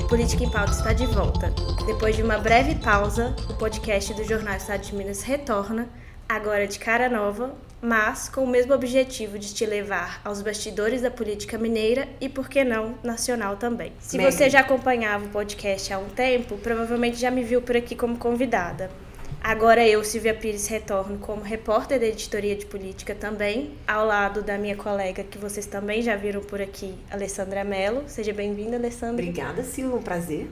Política em Pauta está de volta. Depois de uma breve pausa, o podcast do Jornal Estado de Minas retorna, agora de cara nova, mas com o mesmo objetivo de te levar aos bastidores da política mineira e, por que não, nacional também. Se você já acompanhava o podcast há um tempo, provavelmente já me viu por aqui como convidada. Agora eu, Silvia Pires, retorno como repórter da editoria de política também, ao lado da minha colega, que vocês também já viram por aqui, Alessandra Mello. Seja bem-vinda, Alessandra. Obrigada, Silvia, um prazer.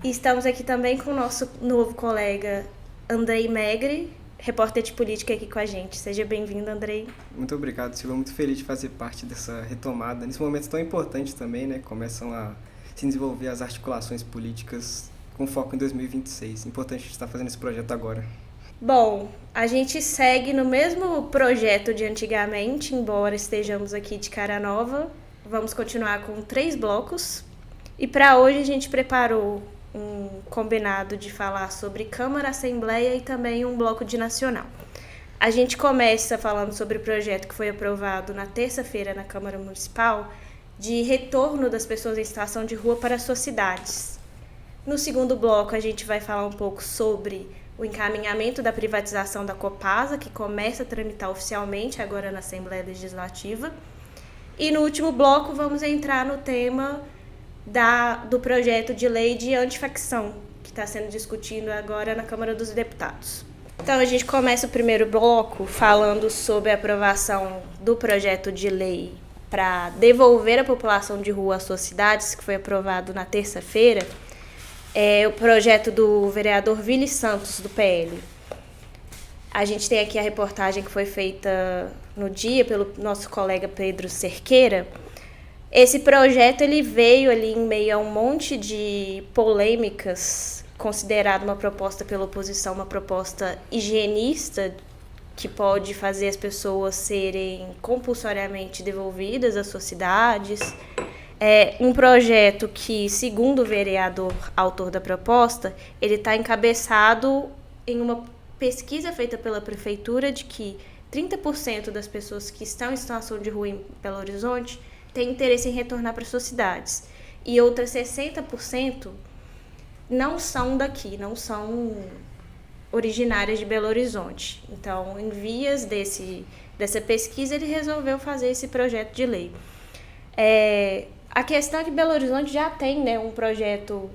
E estamos aqui também com o nosso novo colega, Andrei Megre, repórter de política aqui com a gente. Seja bem-vindo, Andrei. Muito obrigado, Silvia. Muito feliz de fazer parte dessa retomada. Nesse momento tão importante também, né? Começam a se desenvolver as articulações políticas com foco em 2026. Importante a gente estar fazendo esse projeto agora. Bom, a gente segue no mesmo projeto de antigamente, embora estejamos aqui de cara nova. Vamos continuar com 3 blocos. E para hoje a gente preparou um combinado de falar sobre Câmara, Assembleia e também um bloco de nacional. A gente começa falando sobre o projeto que foi aprovado na terça-feira na Câmara Municipal de retorno das pessoas em situação de rua para suas cidades. No segundo bloco, a gente vai falar um pouco sobre o encaminhamento da privatização da Copasa, que começa a tramitar oficialmente agora na Assembleia Legislativa. E no último bloco, vamos entrar no tema do projeto de lei de antifacção, que está sendo discutido agora na Câmara dos Deputados. Então, a gente começa o primeiro bloco falando sobre a aprovação do projeto de lei para devolver a população de rua às suas cidades, que foi aprovado na terça-feira. É o projeto do vereador Vili Santos, do PL. A gente tem aqui a reportagem que foi feita no dia pelo nosso colega Pedro Cerqueira. Esse projeto ele veio ali em meio a um monte de polêmicas, considerado uma proposta pela oposição, uma proposta higienista, que pode fazer as pessoas serem compulsoriamente devolvidas às suas cidades. É um projeto que, segundo o vereador autor da proposta, ele está encabeçado em uma pesquisa feita pela prefeitura de que 30% das pessoas que estão em situação de rua em Belo Horizonte têm interesse em retornar para suas cidades. E outras 60% não são daqui, não são originárias de Belo Horizonte. Então, em vias dessa pesquisa, ele resolveu fazer esse projeto de lei. A questão é que Belo Horizonte já tem, né, um projeto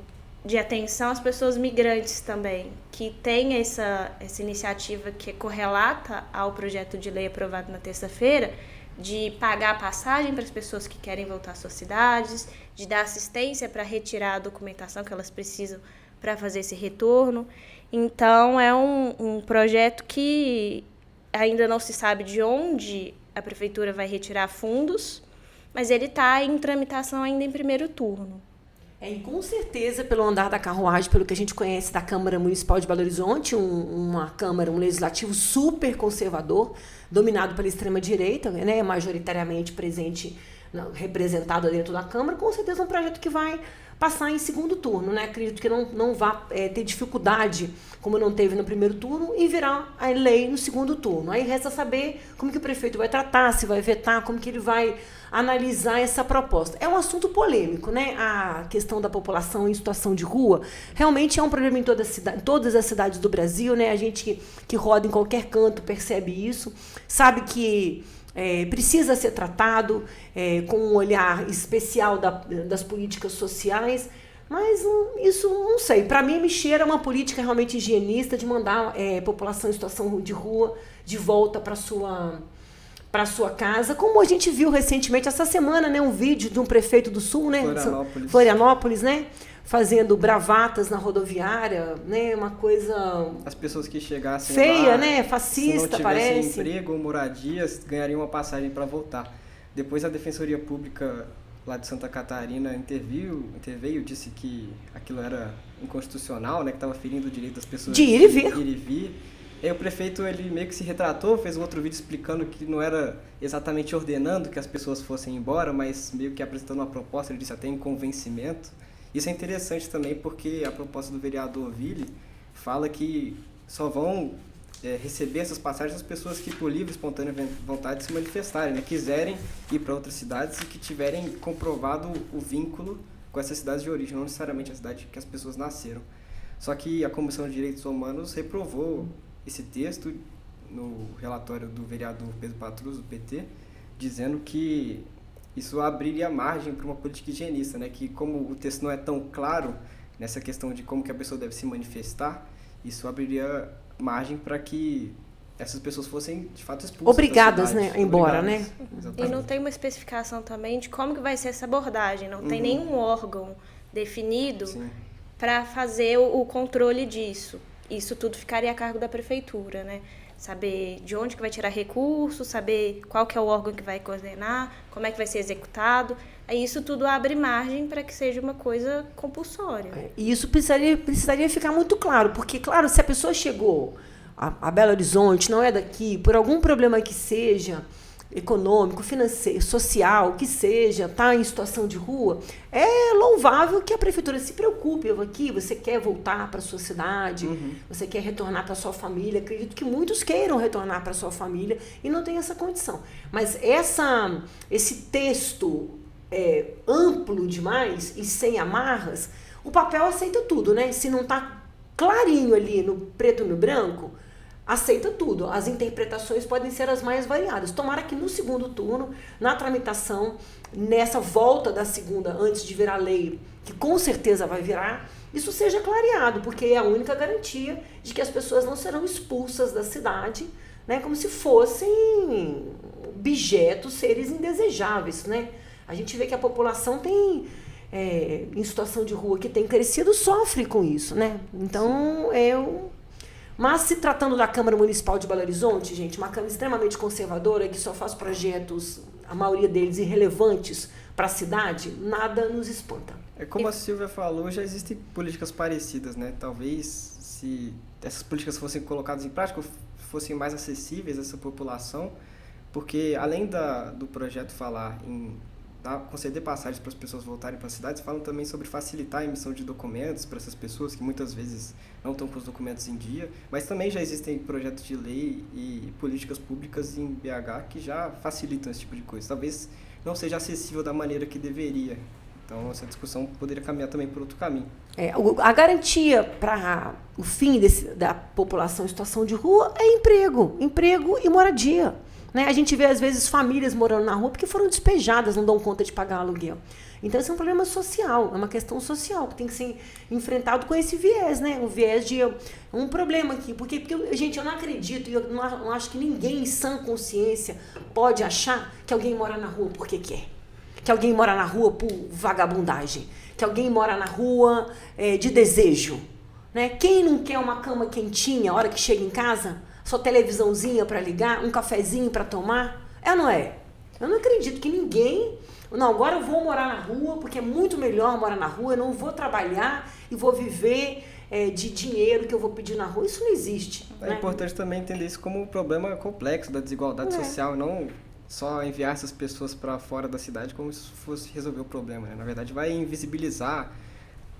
de atenção às pessoas migrantes também, que tem essa iniciativa que é correlata ao projeto de lei aprovado na terça-feira, de pagar a passagem para as pessoas que querem voltar às suas cidades, de dar assistência para retirar a documentação que elas precisam para fazer esse retorno. Então, é um projeto que ainda não se sabe de onde a prefeitura vai retirar fundos, mas ele está em tramitação ainda em primeiro turno. E com certeza, pelo andar da carruagem, pelo que a gente conhece da Câmara Municipal de Belo Horizonte, uma Câmara, um legislativo super conservador, dominado pela extrema-direita, né, majoritariamente representado dentro da Câmara, com certeza é um projeto que vai passar em segundo turno, né? Acredito que não vá ter dificuldade, como não teve no primeiro turno, e virar a lei no segundo turno. Aí resta saber como que o prefeito vai tratar, se vai vetar, como que ele vai analisar essa proposta. É um assunto polêmico, né? A questão da população em situação de rua realmente é um problema em todas as cidades do Brasil, né? A gente que roda em qualquer canto percebe isso, sabe que precisa ser tratado com um olhar especial das políticas sociais, mas isso não sei. Para mim, me cheira uma política realmente higienista de mandar a população em situação de rua de volta para sua casa, como a gente viu recentemente, essa semana, né, um vídeo de um prefeito do Sul, né, Florianópolis, né, fazendo bravatas na rodoviária, né, uma coisa... As pessoas que chegassem feia, lá, né, fascista, parece. Se não tivessem emprego ou moradias, ganhariam uma passagem para voltar. Depois a Defensoria Pública lá de Santa Catarina interveio, disse que aquilo era inconstitucional, né, que estava ferindo o direito das pessoas de ir e vir. E aí o prefeito ele meio que se retratou, fez um outro vídeo explicando que não era exatamente ordenando que as pessoas fossem embora, mas meio que apresentando uma proposta, ele disse até em convencimento. Isso é interessante também porque a proposta do vereador Vili fala que só vão receber essas passagens as pessoas que, por livre e espontânea vontade, se manifestarem, né? Quiserem ir para outras cidades e que tiverem comprovado o vínculo com com essas cidades de origem, não necessariamente a cidade que as pessoas nasceram. Só que a Comissão de Direitos Humanos reprovou esse texto no relatório do vereador Pedro Patrus, do PT, dizendo que isso abriria margem para uma política higienista, né? Que como o texto não é tão claro nessa questão de como que a pessoa deve se manifestar, isso abriria margem para que essas pessoas fossem, de fato, expulsas obrigadas, da cidade, né? Embora, obrigadas. né? E não tem uma especificação também de como que vai ser essa abordagem. Não tem nenhum órgão definido para fazer o controle disso. Isso tudo ficaria a cargo da prefeitura, né? Saber de onde que vai tirar recursos, saber qual que é o órgão que vai coordenar, como é que vai ser executado. Aí isso tudo abre margem para que seja uma coisa compulsória. E isso precisaria ficar muito claro, porque, claro, se a pessoa chegou a Belo Horizonte, não é daqui, por algum problema que seja, econômico, financeiro, social, que seja, está em situação de rua, é louvável que a prefeitura se preocupe. Eu aqui, você quer voltar para a sua cidade, você quer retornar para a sua família. Acredito que muitos queiram retornar para a sua família e não tem essa condição. Mas esse texto amplo demais e sem amarras, o papel aceita tudo, né? Se não está clarinho ali no preto e no branco, aceita tudo. As interpretações podem ser as mais variadas. Tomara que no segundo turno, na tramitação, nessa volta da segunda, antes de virar lei, que com certeza vai virar, isso seja clareado, porque é a única garantia de que as pessoas não serão expulsas da cidade, né, como se fossem objetos, seres indesejáveis, né? A gente vê que a população em situação de rua que tem crescido, sofre com isso, né? Então, Mas se tratando da Câmara Municipal de Belo Horizonte, gente, uma Câmara extremamente conservadora, que só faz projetos, a maioria deles irrelevantes para a cidade, nada nos espanta. Como a Silvia falou, já existem políticas parecidas, né? Talvez se essas políticas fossem colocadas em prática, fossem mais acessíveis a essa população, porque além do projeto falar em conceder passagens para as pessoas voltarem para as cidades, falam também sobre facilitar a emissão de documentos para essas pessoas que muitas vezes não estão com os documentos em dia, mas também já existem projetos de lei e políticas públicas em BH que já facilitam esse tipo de coisa. Talvez não seja acessível da maneira que deveria. Então, essa discussão poderia caminhar também por outro caminho. A garantia para o fim da população em situação de rua é emprego e moradia. Né? A gente vê, às vezes, famílias morando na rua porque foram despejadas, não dão conta de pagar aluguel. Então, esse é um problema social, é uma questão social que tem que ser enfrentado com esse viés, né? O viés de um problema aqui. Porque, gente, eu não acredito, e eu não acho que ninguém em sã consciência pode achar que alguém mora na rua porque quer. Que alguém mora na rua por vagabundagem. Que alguém mora na rua de desejo. Né? Quem não quer uma cama quentinha a hora que chega em casa? Sua televisãozinha para ligar, um cafezinho para tomar? É ou não é? Eu não acredito que ninguém... Não, agora eu vou morar na rua, porque é muito melhor morar na rua, eu não vou trabalhar e vou viver de dinheiro que eu vou pedir na rua. Isso não existe. É importante também entender isso como um problema complexo da desigualdade social, não só enviar essas pessoas para fora da cidade como se fosse resolver o problema. Né? Na verdade, vai invisibilizar,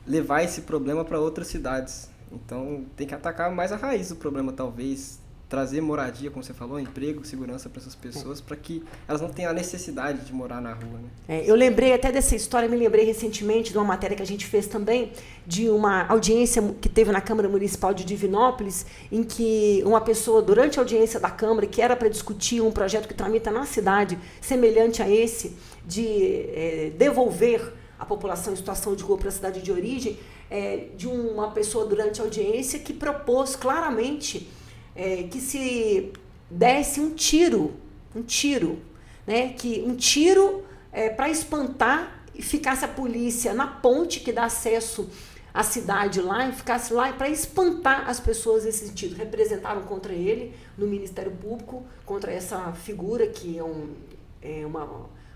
levar esse problema para outras cidades. Então, tem que atacar mais a raiz do problema, talvez, trazer moradia, como você falou, emprego, segurança para essas pessoas, para que elas não tenham a necessidade de morar na rua. Né? Eu lembrei até dessa história, me lembrei recentemente de uma matéria que a gente fez também, de uma audiência que teve na Câmara Municipal de Divinópolis, em que uma pessoa, durante a audiência da Câmara, que era para discutir um projeto que tramita na cidade, semelhante a esse, de devolver a população em situação de rua para a cidade de origem, de uma pessoa durante a audiência que propôs claramente que se desse um tiro, né? Um tiro para espantar e ficasse a polícia na ponte que dá acesso à cidade lá, e ficasse lá para espantar as pessoas nesse sentido. Representaram contra ele no Ministério Público, contra essa figura que é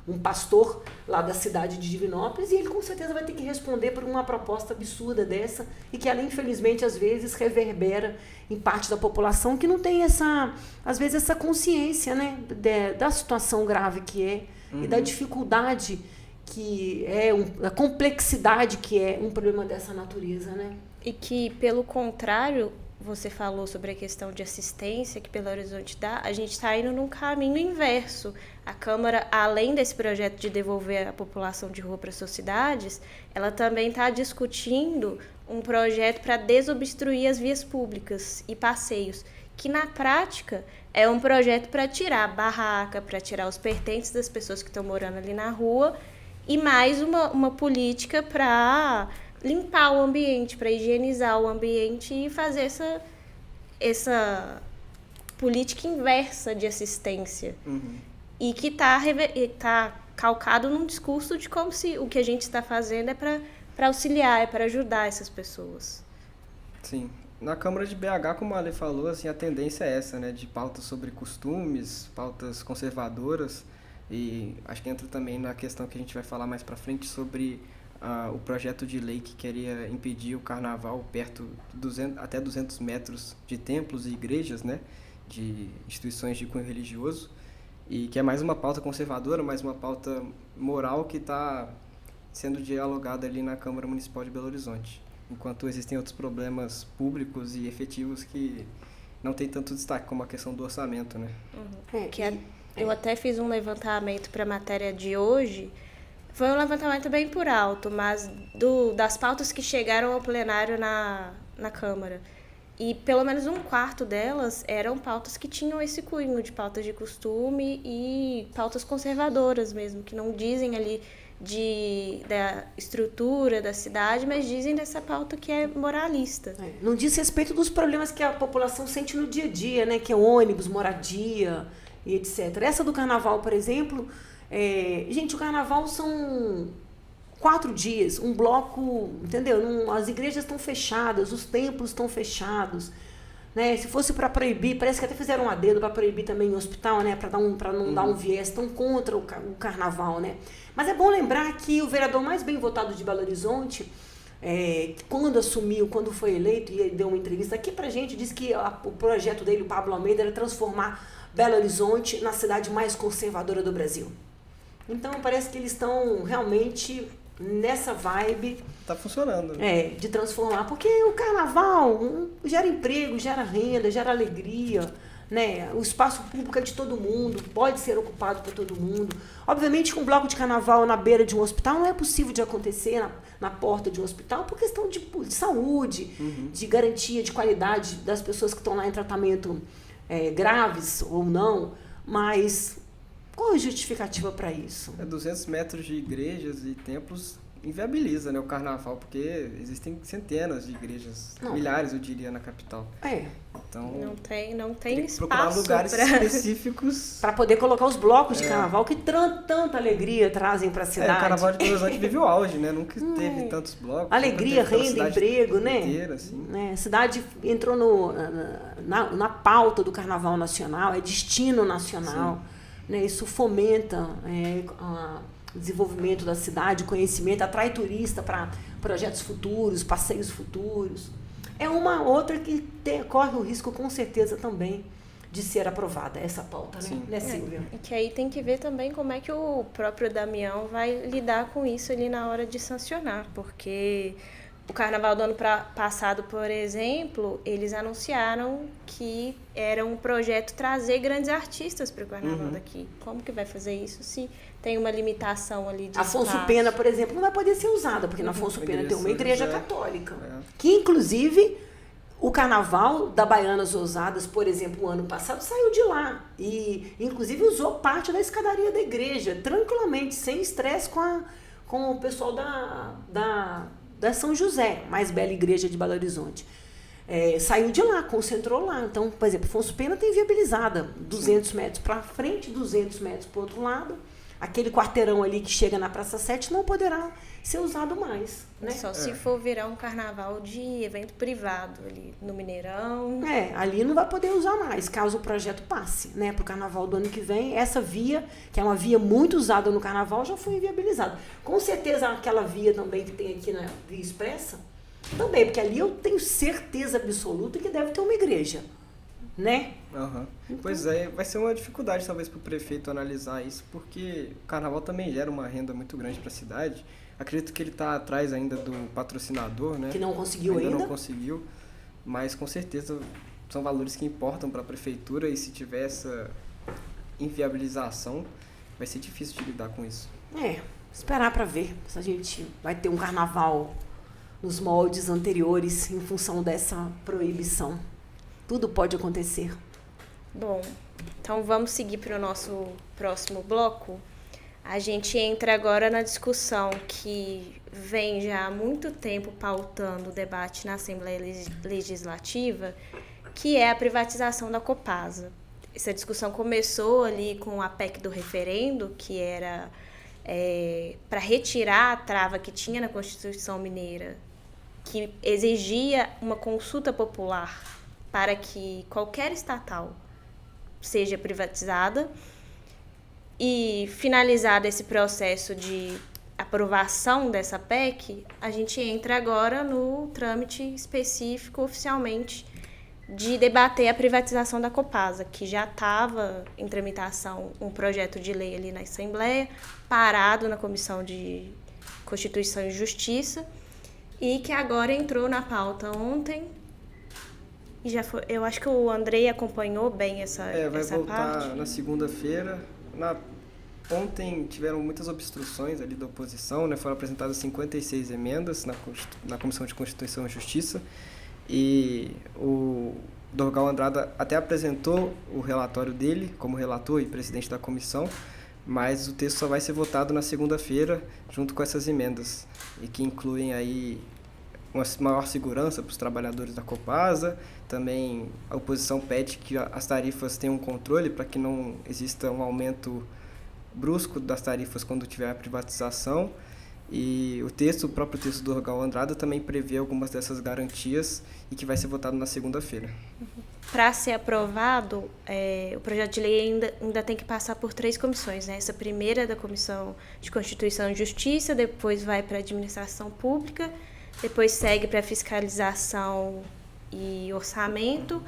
um pastor lá da cidade de Divinópolis, e ele com certeza vai ter que responder por uma proposta absurda dessa, e que ela, infelizmente, às vezes reverbera em parte da população que não tem às vezes, essa consciência, né, da situação grave que é, e da dificuldade que da complexidade que é um problema dessa natureza, né? E que, pelo contrário, você falou sobre a questão de assistência que Belo Horizonte dá, a gente está indo num caminho inverso. A Câmara, além desse projeto de devolver a população de rua para suas cidades, ela também está discutindo um projeto para desobstruir as vias públicas e passeios, que na prática é um projeto para tirar a barraca, para tirar os pertences das pessoas que estão morando ali na rua, e mais uma política para limpar o ambiente, para higienizar o ambiente e fazer essa política inversa de assistência. E que tá calcado num discurso de como se o que a gente está fazendo é para auxiliar, é para ajudar essas pessoas. Sim. Na Câmara de BH, como a Ale falou, assim, a tendência é essa, né, de pautas sobre costumes, pautas conservadoras, e acho que entra também na questão que a gente vai falar mais para frente sobre o projeto de lei que queria impedir o carnaval perto de até 200 metros de templos e igrejas, né, de instituições de cunho religioso, e que é mais uma pauta conservadora, mais uma pauta moral que está sendo dialogada ali na Câmara Municipal de Belo Horizonte, enquanto existem outros problemas públicos e efetivos que não tem tanto destaque, como a questão do orçamento, né? Eu até fiz um levantamento para a matéria de hoje. Foi um levantamento bem por alto, mas das pautas que chegaram ao plenário na Câmara. E pelo menos um quarto delas eram pautas que tinham esse cunho de pautas de costume e pautas conservadoras mesmo, que não dizem ali da estrutura da cidade, mas dizem dessa pauta que é moralista. Não diz respeito dos problemas que a população sente no dia a dia, né? Que é ônibus, moradia e etc. Essa do carnaval, por exemplo... gente, o carnaval são 4 dias, um bloco, entendeu? As igrejas estão fechadas, os templos estão fechados, né? Se fosse para proibir, parece que até fizeram um adendo para proibir também o hospital, né? Para não dar um viés tão contra o carnaval, né? Mas é bom lembrar que o vereador mais bem votado de Belo Horizonte, quando foi eleito e deu uma entrevista aqui pra gente, disse que o projeto dele, o Pablo Almeida, era transformar Belo Horizonte na cidade mais conservadora do Brasil. Então, parece que eles estão realmente nessa vibe... Tá funcionando. Né? De transformar. Porque o carnaval gera emprego, gera renda, gera alegria, né? O espaço público é de todo mundo, pode ser ocupado por todo mundo. Obviamente, com um bloco de carnaval na beira de um hospital não é possível de acontecer na porta de um hospital por questão de saúde, de garantia de qualidade das pessoas que estão lá em tratamento graves ou não, mas... Qual a justificativa para isso? 200 metros de igrejas e templos inviabiliza, né, o carnaval, porque existem centenas de igrejas, milhares, eu diria, na capital. Então, não tem espaço procurar lugares específicos para poder colocar os blocos de carnaval que tanta alegria trazem para a cidade. O carnaval de Belo Horizonte vive o auge, né? Nunca teve tantos blocos. Alegria, renda, emprego, né? Inteira, assim. A cidade entrou na pauta do carnaval nacional, é destino nacional. Sim. Né, isso fomenta o desenvolvimento da cidade, o conhecimento, atrai turista para projetos futuros, passeios futuros. É uma outra que corre o risco, com certeza, também de ser aprovada, essa pauta, né, Silvia? E que aí tem que ver também como é que o próprio Damião vai lidar com isso ali na hora de sancionar, porque... O carnaval do ano passado, por exemplo, eles anunciaram que era um projeto trazer grandes artistas para o carnaval daqui. Como que vai fazer isso se tem uma limitação ali de Afonso espaço? Pena, por exemplo, não vai poder ser usada, porque na Afonso Pena tem uma igreja católica. Que, inclusive, o carnaval da Baianas Ousadas, por exemplo, o ano passado, saiu de lá. E, inclusive, usou parte da escadaria da igreja, tranquilamente, sem estresse com o pessoal da São José, mais bela igreja de Belo Horizonte. Saiu de lá, concentrou lá. Então, por exemplo, Afonso Pena tem viabilizada 200 metros para frente, 200 metros para o outro lado. Aquele quarteirão ali que chega na Praça 7 não poderá ser usado mais. Né? Só se for virar um carnaval de evento privado ali no Mineirão. Ali não vai poder usar mais, caso o projeto passe, né? Para o carnaval do ano que vem, essa via, que é uma via muito usada no carnaval, já foi inviabilizada. Com certeza aquela via também que tem aqui na Via Expressa, também, porque ali eu tenho certeza absoluta que deve ter uma igreja, né? Então... Pois é, vai ser uma dificuldade talvez para o prefeito analisar isso, porque o carnaval também gera uma renda muito grande para a cidade. Acredito que ele está atrás ainda do patrocinador, né? Que não conseguiu ainda. Não conseguiu. mas com certeza são valores que importam para a prefeitura e se tiver essa inviabilização, vai ser difícil de lidar com isso. Esperar para ver se a gente vai ter um carnaval nos moldes anteriores em função dessa proibição. Tudo pode acontecer. Bom, então vamos seguir para o nosso próximo bloco. A gente entra agora na discussão que vem já há muito tempo pautando o debate na Assembleia Legislativa, que é a privatização da Copasa. Essa discussão começou ali com a PEC do referendo, que era para retirar a trava que tinha na Constituição Mineira, que exigia uma consulta popular para que qualquer estatal seja privatizada. E finalizado esse processo de aprovação dessa PEC, a gente entra agora no trâmite específico, oficialmente, de debater a privatização da Copasa, que já estava em tramitação um projeto de lei ali na Assembleia, parado na Comissão de Constituição e Justiça, e que agora entrou na pauta ontem. E já foi, eu acho que o Andrei acompanhou bem essa parte. Vai voltar na segunda-feira. Ontem tiveram muitas obstruções ali da oposição, né? Foram apresentadas 56 emendas na Comissão de Constituição e Justiça. E o Dorgal Andrada até apresentou o relatório dele como relator e presidente da comissão, mas o texto só vai ser votado na segunda-feira, junto com essas emendas, e que incluem aí uma maior segurança para os trabalhadores da Copasa. Também a oposição pede que as tarifas tenham um controle para que não exista um aumento brusco das tarifas quando tiver a privatização. E o próprio texto do Dorgal Andrada também prevê algumas dessas garantias e que vai ser votado na segunda-feira. Para ser aprovado, o projeto de lei ainda tem que passar por 3 comissões, né? Essa primeira é da Comissão de Constituição e Justiça, depois vai para a Administração Pública, depois segue para Fiscalização e Orçamento,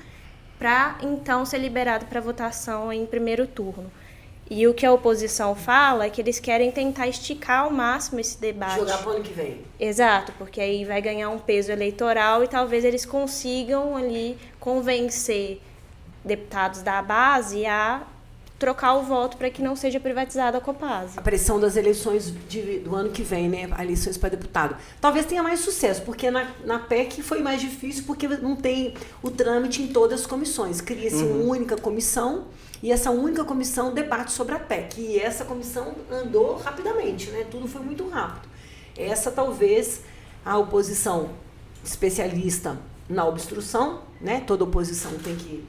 para então ser liberado para votação em primeiro turno. E o que a oposição fala é que eles querem tentar esticar ao máximo esse debate. Jogar para o ano que vem. Exato, porque aí vai ganhar um peso eleitoral e talvez eles consigam ali convencer deputados da base a trocar o voto para que não seja privatizada a Copasa. A pressão das eleições do ano que vem, né? Eleições para deputado. Talvez tenha mais sucesso, porque na PEC foi mais difícil, porque não tem o trâmite em todas as comissões. Cria-se uma única comissão, e essa única comissão debate sobre a PEC. E essa comissão andou rapidamente, né? Tudo foi muito rápido. Essa talvez a oposição especialista na obstrução, né? Toda oposição tem que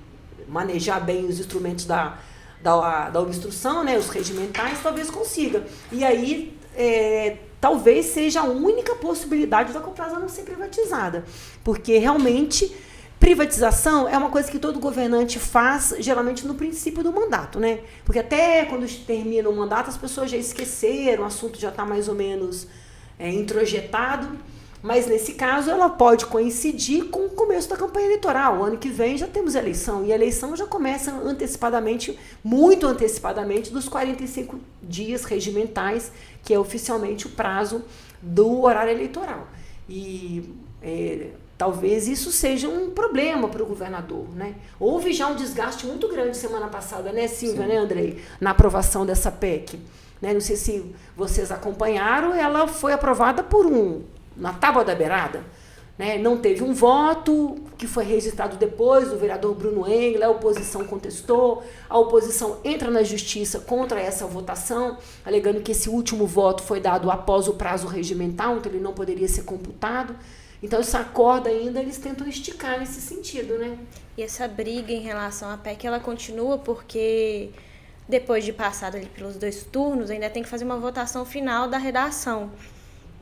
manejar bem os instrumentos da obstrução, né, os regimentais, talvez consiga. E aí, talvez seja a única possibilidade da Copasa não ser privatizada. Porque, realmente, privatização é uma coisa que todo governante faz, geralmente, no princípio do mandato, né? Porque até quando termina o mandato, as pessoas já esqueceram, o assunto já está mais ou menos introjetado. Mas, nesse caso, ela pode coincidir com o começo da campanha eleitoral. O ano que vem já temos eleição. E a eleição já começa antecipadamente, muito antecipadamente, dos 45 dias regimentais, que é oficialmente o prazo do horário eleitoral. E talvez isso seja um problema para o governador, né? Houve já um desgaste muito grande semana passada, né, Silvia, Sim. né, Andrei? Na aprovação dessa PEC. Né? Não sei se vocês acompanharam, ela foi aprovada na tábua da beirada, né? Não teve um voto, que foi registrado depois do vereador Bruno Engel, a oposição contestou, a oposição entra na justiça contra essa votação, alegando que esse último voto foi dado após o prazo regimental, então ele não poderia ser computado. Então essa corda ainda eles tentam esticar nesse sentido, né? E essa briga em relação à PEC, ela continua porque depois de passar ali pelos 2 turnos, ainda tem que fazer uma votação final da redação.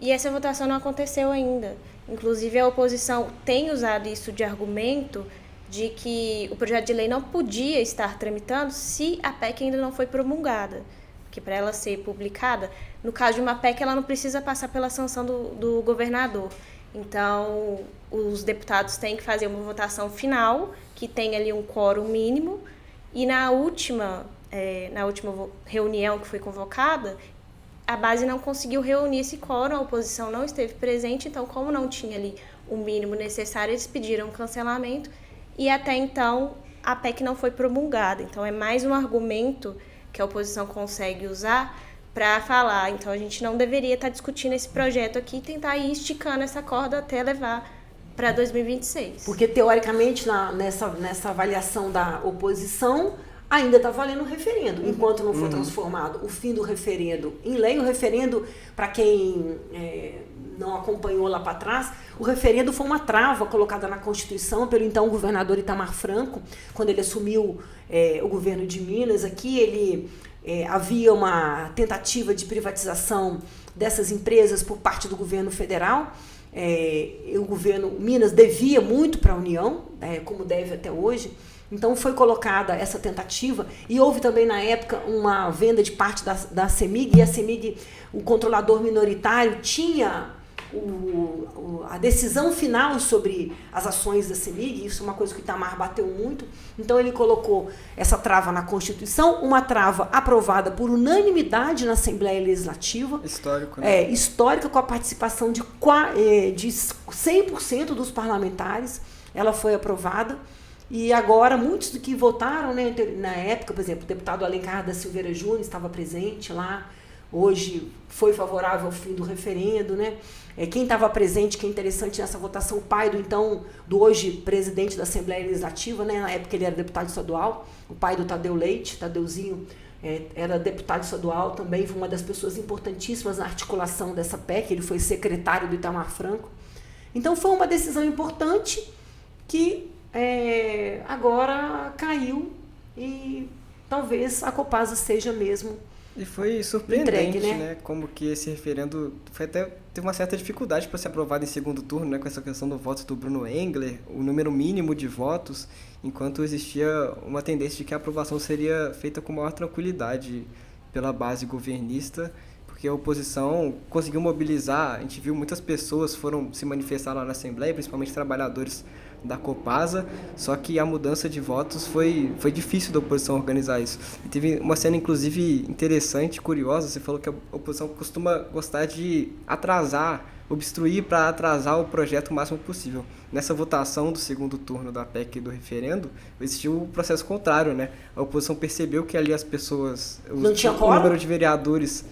E essa votação não aconteceu ainda. Inclusive, a oposição tem usado isso de argumento de que o projeto de lei não podia estar tramitando se a PEC ainda não foi promulgada. Porque para ela ser publicada, no caso de uma PEC, ela não precisa passar pela sanção do governador. Então, os deputados têm que fazer uma votação final, que tem ali um quórum mínimo, e na última reunião que foi convocada, a base não conseguiu reunir esse quórum, a oposição não esteve presente, então como não tinha ali o mínimo necessário, eles pediram cancelamento e até então a PEC não foi promulgada. Então é mais um argumento que a oposição consegue usar para falar, então a gente não deveria estar discutindo esse projeto aqui e tentar ir esticando essa corda até levar para 2026. Porque, teoricamente, nessa avaliação da oposição, ainda está valendo o referendo. Enquanto não for transformado o fim do referendo em lei, o referendo, para quem não acompanhou lá para trás, o referendo foi uma trava colocada na Constituição pelo então governador Itamar Franco, quando ele assumiu o governo de Minas aqui. Havia uma tentativa de privatização dessas empresas por parte do governo federal. O governo Minas devia muito para a União, como deve até hoje. Então foi colocada essa tentativa e houve também na época uma venda de parte da CEMIG, e a CEMIG, o controlador minoritário, tinha a decisão final sobre as ações da CEMIG. Isso é uma coisa que o Itamar bateu muito. Então ele colocou essa trava na Constituição, uma trava aprovada por unanimidade na Assembleia Legislativa. Histórico, né? Histórica, com a participação de 100% dos parlamentares. Ela foi aprovada. E agora, muitos do que votaram, né, na época, por exemplo, o deputado Alencar da Silveira Júnior estava presente lá, hoje foi favorável ao fim do referendo, né? Quem estava presente, que é interessante nessa votação, o pai do hoje presidente da Assembleia Legislativa, né? Na época ele era deputado estadual, o pai do Tadeu Leite, Tadeuzinho, era deputado estadual também, foi uma das pessoas importantíssimas na articulação dessa PEC, ele foi secretário do Itamar Franco. Então foi uma decisão importante que agora caiu e talvez a Copasa seja mesmo. E foi surpreendente, entregue, né? Como que esse referendo teve uma certa dificuldade para ser aprovado em segundo turno, né? Com essa questão do voto do Bruno Engler, o número mínimo de votos, enquanto existia uma tendência de que a aprovação seria feita com maior tranquilidade pela base governista, porque a oposição conseguiu mobilizar. A gente viu muitas pessoas foram se manifestar lá na Assembleia, principalmente trabalhadores da Copasa, só que a mudança de votos foi difícil da oposição organizar isso. E teve uma cena, inclusive, interessante, curiosa. Você falou que a oposição costuma gostar de obstruir para atrasar o projeto o máximo possível. Nessa votação do segundo turno da PEC do referendo, existiu o processo contrário, né? A oposição percebeu que ali as pessoas, o número de vereadores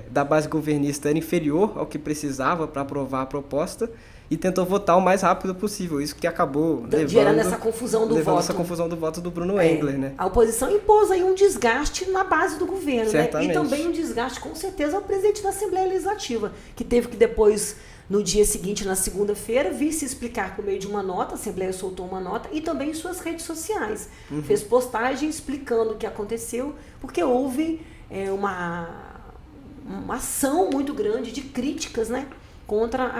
da base governista era inferior ao que precisava para aprovar a proposta, e tentou votar o mais rápido possível. Isso que acabou gerando essa confusão do voto. Essa confusão do voto do Bruno Engler, né? A oposição impôs aí um desgaste na base do governo, certamente, né? E também um desgaste, com certeza, ao presidente da Assembleia Legislativa, que teve que depois, no dia seguinte, na segunda-feira, vir se explicar por meio de uma nota. A Assembleia soltou uma nota, e também em suas redes sociais. Fez postagem explicando o que aconteceu, porque houve uma ação muito grande de críticas, né, contra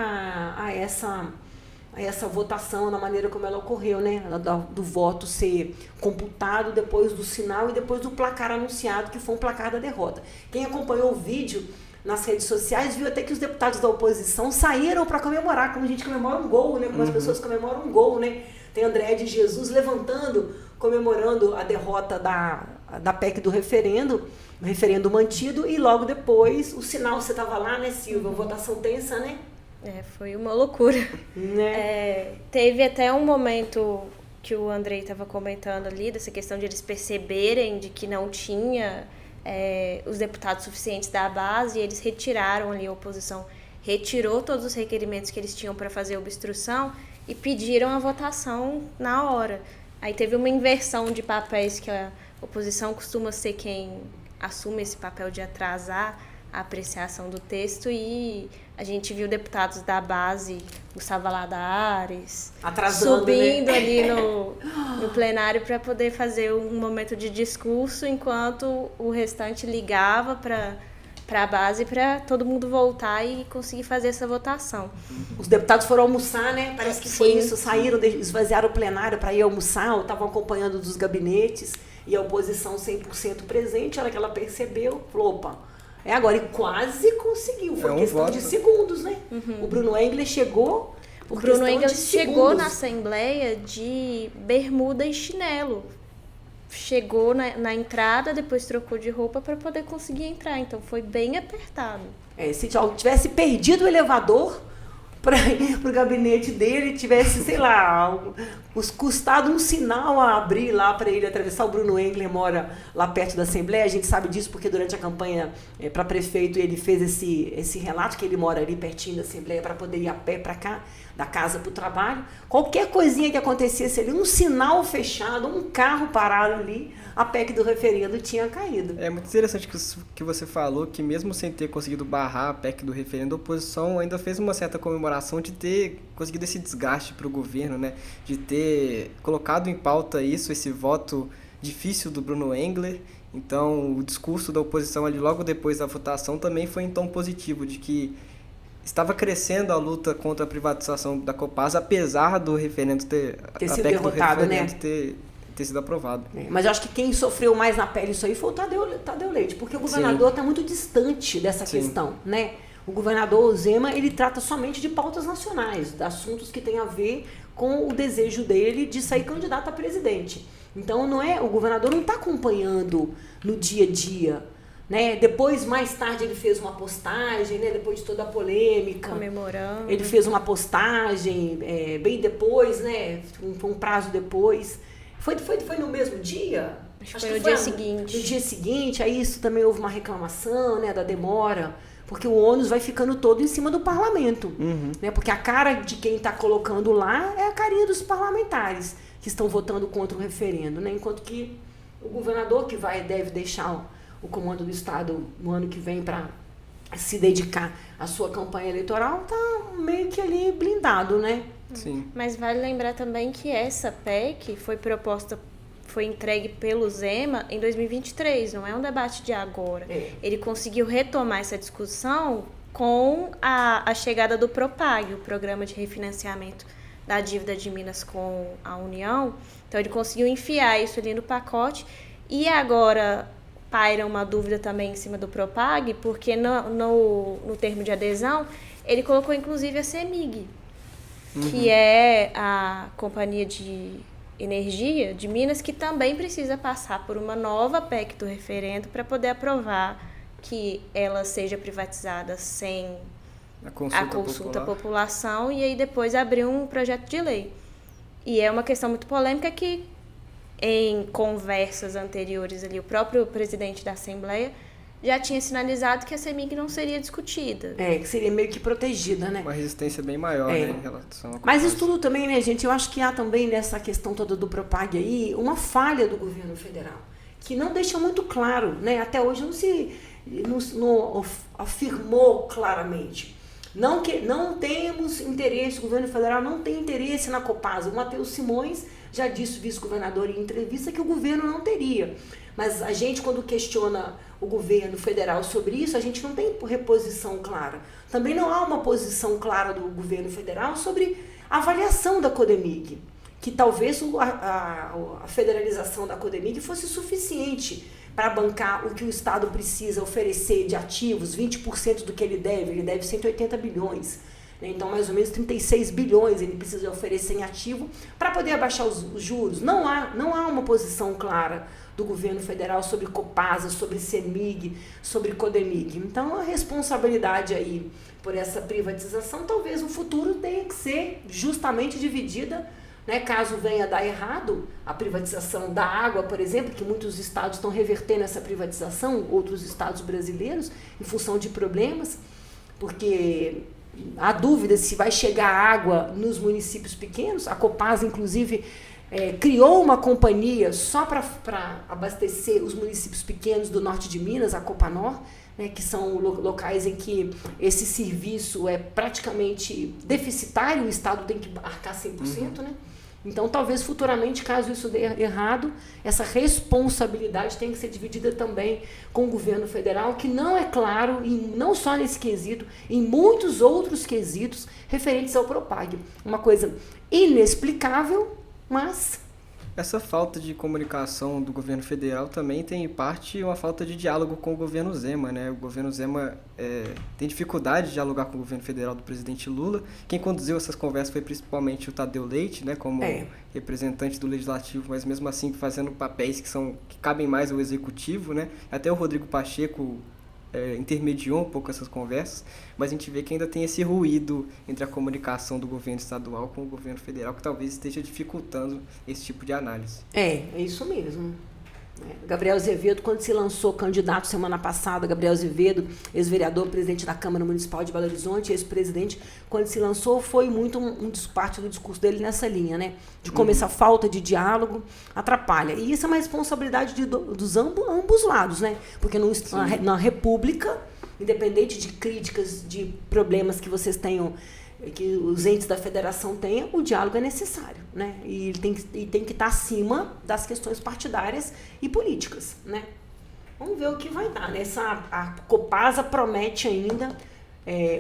essa votação, na maneira como ela ocorreu, né, do voto ser computado depois do sinal e depois do placar anunciado, que foi um placar da derrota. Quem acompanhou o vídeo nas redes sociais viu até que os deputados da oposição saíram para comemorar, como a gente comemora um gol, né, como as pessoas comemoram um gol, né. Tem André de Jesus levantando, comemorando a derrota da PEC do referendo mantido, e logo depois o sinal, você estava lá, né, Silvia? Votação tensa, né? Foi uma loucura. Né? Teve até um momento que o Andrei estava comentando ali, dessa questão de eles perceberem de que não tinha os deputados suficientes da base, e eles retiraram ali, a oposição retirou todos os requerimentos que eles tinham para fazer obstrução e pediram a votação na hora. Aí teve uma inversão de papéis, que a oposição costuma ser quem assume esse papel de atrasar a apreciação do texto, e a gente viu deputados da base, Gustavo Valadares, atrasando, subindo, né, ali no plenário para poder fazer um momento de discurso, enquanto o restante ligava para a base para todo mundo voltar e conseguir fazer essa votação. Os deputados foram almoçar, né? Parece que foi isso. Saíram, esvaziaram o plenário para ir almoçar, ou estavam acompanhando dos gabinetes, e a oposição 100% presente. A hora que ela percebeu, falou, opa, agora. E quase conseguiu. Foi questão de segundos, né? O Bruno Engler chegou por questão de segundos. O Bruno Engler chegou na Assembleia de bermuda e chinelo. Chegou na entrada, depois trocou de roupa para poder conseguir entrar. Então foi bem apertado. Se tivesse perdido o elevador, para o gabinete dele, tivesse, sei lá, custado um sinal a abrir lá para ele atravessar. O Bruno Engler mora lá perto da Assembleia, a gente sabe disso porque durante a campanha para prefeito ele fez esse relato que ele mora ali pertinho da Assembleia para poder ir a pé para cá, da casa para o trabalho. Qualquer coisinha que acontecesse ali, um sinal fechado, um carro parado ali, a PEC do referendo tinha caído. É muito interessante que você falou que mesmo sem ter conseguido barrar a PEC do referendo, a oposição ainda fez uma certa comemoração de ter conseguido esse desgaste para o governo, né? De ter colocado em pauta esse voto difícil do Bruno Engler. Então, o discurso da oposição ali logo depois da votação também foi em tom positivo, de que estava crescendo a luta contra a privatização da Copasa, apesar do referendo ter a sido PEC derrotado, do referendo, né? ter sido aprovado. Mas eu acho que quem sofreu mais na pele isso aí foi o Tadeu Leite, porque o governador está muito distante dessa questão, né? O governador Zema, ele trata somente de pautas nacionais, de assuntos que têm a ver com o desejo dele de sair candidato a presidente. Então, o governador não está acompanhando no dia a dia, né? Depois, mais tarde, ele fez uma postagem, né? Depois de toda a polêmica. Comemorando. Ele fez uma postagem bem depois, né? Foi um prazo depois. Foi no mesmo dia? Acho que foi no dia seguinte. No dia seguinte, aí isso também houve uma reclamação, né? Da demora. Porque o ônus vai ficando todo em cima do parlamento. Né? Porque a cara de quem está colocando lá é a carinha dos parlamentares que estão votando contra o referendo, né? Enquanto que o governador que deve deixar o comando do Estado no ano que vem para se dedicar à sua campanha eleitoral, está meio que ali blindado, né? Sim. Mas vale lembrar também que essa PEC foi entregue pelo Zema em 2023, não é um debate de agora. Ele conseguiu retomar essa discussão com a chegada do PROPAG, o Programa de Refinanciamento da Dívida de Minas com a União. Então ele conseguiu enfiar isso ali no pacote e agora paira uma dúvida também em cima do PROPAG, porque no termo de adesão ele colocou inclusive a CEMIG, que é a companhia de energia de Minas, que também precisa passar por uma nova PEC do referendo para poder aprovar que ela seja privatizada sem a consulta à população e aí depois abrir um projeto de lei. E é uma questão muito polêmica que em conversas anteriores ali, o próprio presidente da Assembleia já tinha sinalizado que a CEMIG não seria discutida. Que seria meio que protegida, né? Uma resistência bem maior, né, em relação a... Mas isso tudo também, né, gente? Eu acho que há também nessa questão toda do PROPAG aí uma falha do governo federal, que não deixa muito claro, né? Até hoje não afirmou claramente. Não temos interesse, o governo federal não tem interesse na Copasa. O Matheus Simões já disse, vice-governador em entrevista, que o governo não teria. Mas a gente, quando questiona o governo federal sobre isso, a gente não tem reposição clara. Também não há uma posição clara do governo federal sobre a avaliação da Codemig, que talvez a federalização da Codemig fosse suficiente para bancar o que o Estado precisa oferecer de ativos, 20% do que ele deve 180 bilhões. Então, mais ou menos 36 bilhões ele precisa oferecer em ativo para poder abaixar os juros. Não há uma posição clara do governo federal sobre Copasa, sobre CEMIG, sobre Codemig. Então, a responsabilidade aí por essa privatização, talvez no futuro tenha que ser justamente dividida, né, caso venha a dar errado a privatização da água, por exemplo, que muitos estados estão revertendo essa privatização, outros estados brasileiros, em função de problemas, porque há dúvida se vai chegar água nos municípios pequenos. A Copasa, inclusive, criou uma companhia só para abastecer os municípios pequenos do norte de Minas, a Copanor, né, que são locais em que esse serviço é praticamente deficitário, o Estado tem que arcar 100%, né? Então, talvez futuramente, caso isso dê errado, essa responsabilidade tem que ser dividida também com o governo federal, que não é claro, e não só nesse quesito, em muitos outros quesitos referentes ao PROPAG. Uma coisa inexplicável, mas... Essa falta de comunicação do governo federal também tem, em parte, uma falta de diálogo com o governo Zema, né? O governo Zema tem dificuldade de dialogar com o governo federal do presidente Lula. Quem conduziu essas conversas foi principalmente o Tadeu Leite, né? Como representante do Legislativo, mas mesmo assim fazendo papéis que cabem mais ao Executivo, né? Até o Rodrigo Pacheco intermediou um pouco essas conversas, mas a gente vê que ainda tem esse ruído entre a comunicação do governo estadual com o governo federal, que talvez esteja dificultando esse tipo de análise. É isso mesmo. Gabriel Azevedo, quando se lançou candidato semana passada, Gabriel Azevedo, ex-vereador, presidente da Câmara Municipal de Belo Horizonte, ex-presidente, quando se lançou, foi muito parte do discurso dele nessa linha, né? De como essa falta de diálogo atrapalha. E isso é uma responsabilidade dos ambos lados, né? Porque na República, independente de críticas, de problemas que vocês tenham, que os entes da federação tenham, o diálogo é necessário, né? E tem que estar acima das questões partidárias e políticas, né? Vamos ver o que vai dar, né? A Copasa promete ainda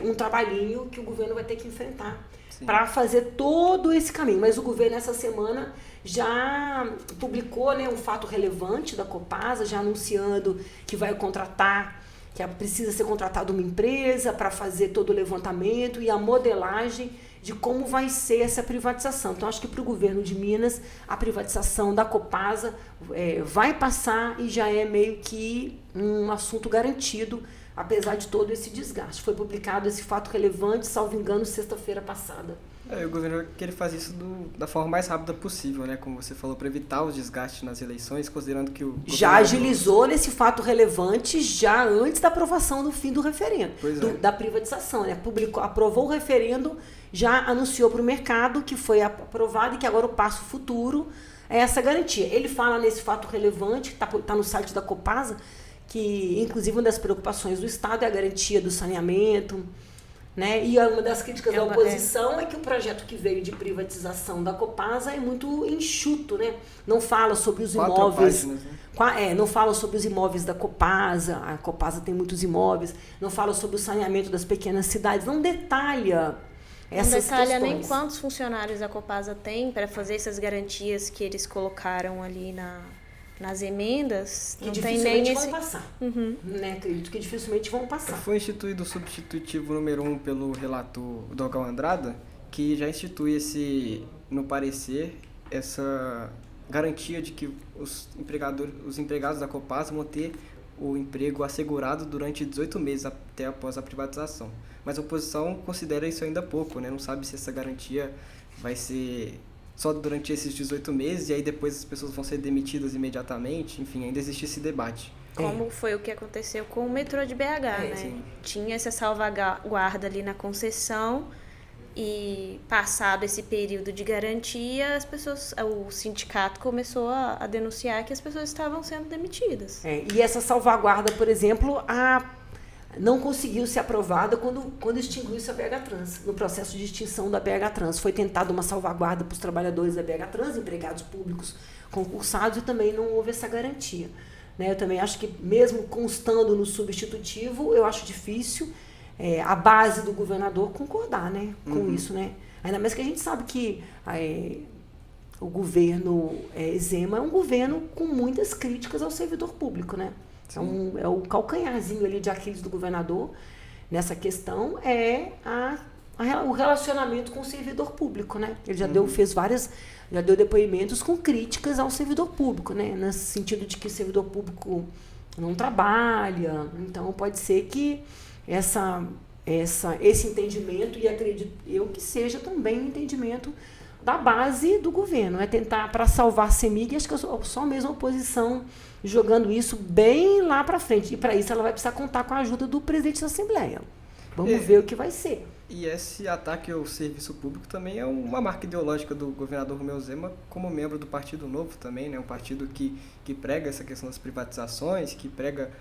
um trabalhinho que o governo vai ter que enfrentar para fazer todo esse caminho. Mas o governo, essa semana, já publicou, né, um fato relevante da Copasa, já anunciando que vai contratar, que precisa ser contratada uma empresa para fazer todo o levantamento e a modelagem de como vai ser essa privatização. Então, acho que para o governo de Minas, a privatização da Copasa vai passar e já é meio que um assunto garantido, apesar de todo esse desgaste. Foi publicado esse fato relevante, salvo engano, sexta-feira passada. O governo quer fazer isso da forma mais rápida possível, né? Como você falou, para evitar os desgastes nas eleições, considerando que o já agilizou nesse fato relevante já antes da aprovação do fim do referendo, da privatização, né? Aprovou o referendo, já anunciou para o mercado que foi aprovado e que agora o passo futuro é essa garantia. Ele fala nesse fato relevante, está no site da Copasa, que inclusive uma das preocupações do Estado é a garantia do saneamento, né? E uma das críticas da oposição é que o projeto que veio de privatização da Copasa é muito enxuto, né? Não fala sobre os imóveis. Páginas, né? Não fala sobre os imóveis da Copasa. A Copasa tem muitos imóveis. Não fala sobre o saneamento das pequenas cidades. Não detalha essas questões. Não detalha nem quantos funcionários a Copasa tem para fazer essas garantias que eles colocaram ali nas emendas, que dificilmente vão passar. Né? Acredito que dificilmente vão passar. Foi instituído o substitutivo número 1 pelo relator Dogal Andrada, que já institui no parecer, essa garantia de que os empregados da Copasa vão ter o emprego assegurado durante 18 meses até após a privatização. Mas a oposição considera isso ainda pouco, né? Não sabe se essa garantia vai ser só durante esses 18 meses e aí depois as pessoas vão ser demitidas imediatamente. Enfim, ainda existe esse debate. Como foi o que aconteceu com o metrô de BH, né? Sim. Tinha essa salvaguarda ali na concessão e passado esse período de garantia, o sindicato começou a denunciar que as pessoas estavam sendo demitidas. E essa salvaguarda, por exemplo, não conseguiu ser aprovada quando extinguiu-se a BH Trans. No processo de extinção da BH Trans, foi tentada uma salvaguarda para os trabalhadores da BH Trans, empregados públicos concursados, e também não houve essa garantia. Né? Eu também acho que, mesmo constando no substitutivo, eu acho difícil a base do governador concordar, né, com isso. Né? Ainda mais que a gente sabe que o governo Zema é um governo com muitas críticas ao servidor público, né? É o calcanharzinho ali de Aquiles do governador nessa questão, o relacionamento com o servidor público, né? Ele já deu depoimentos com críticas ao servidor público, né? Nesse sentido de que o servidor público não trabalha. Então, pode ser que esse entendimento, e acredito eu que seja também um entendimento da base do governo, tentar para salvar a CEMIG, acho que só mesmo a oposição jogando isso bem lá para frente. E para isso ela vai precisar contar com a ajuda do presidente da Assembleia. Vamos ver o que vai ser. E esse ataque ao serviço público também é uma marca ideológica do governador Romeu Zema como membro do Partido Novo também, né? Um partido que prega essa questão das privatizações, que prega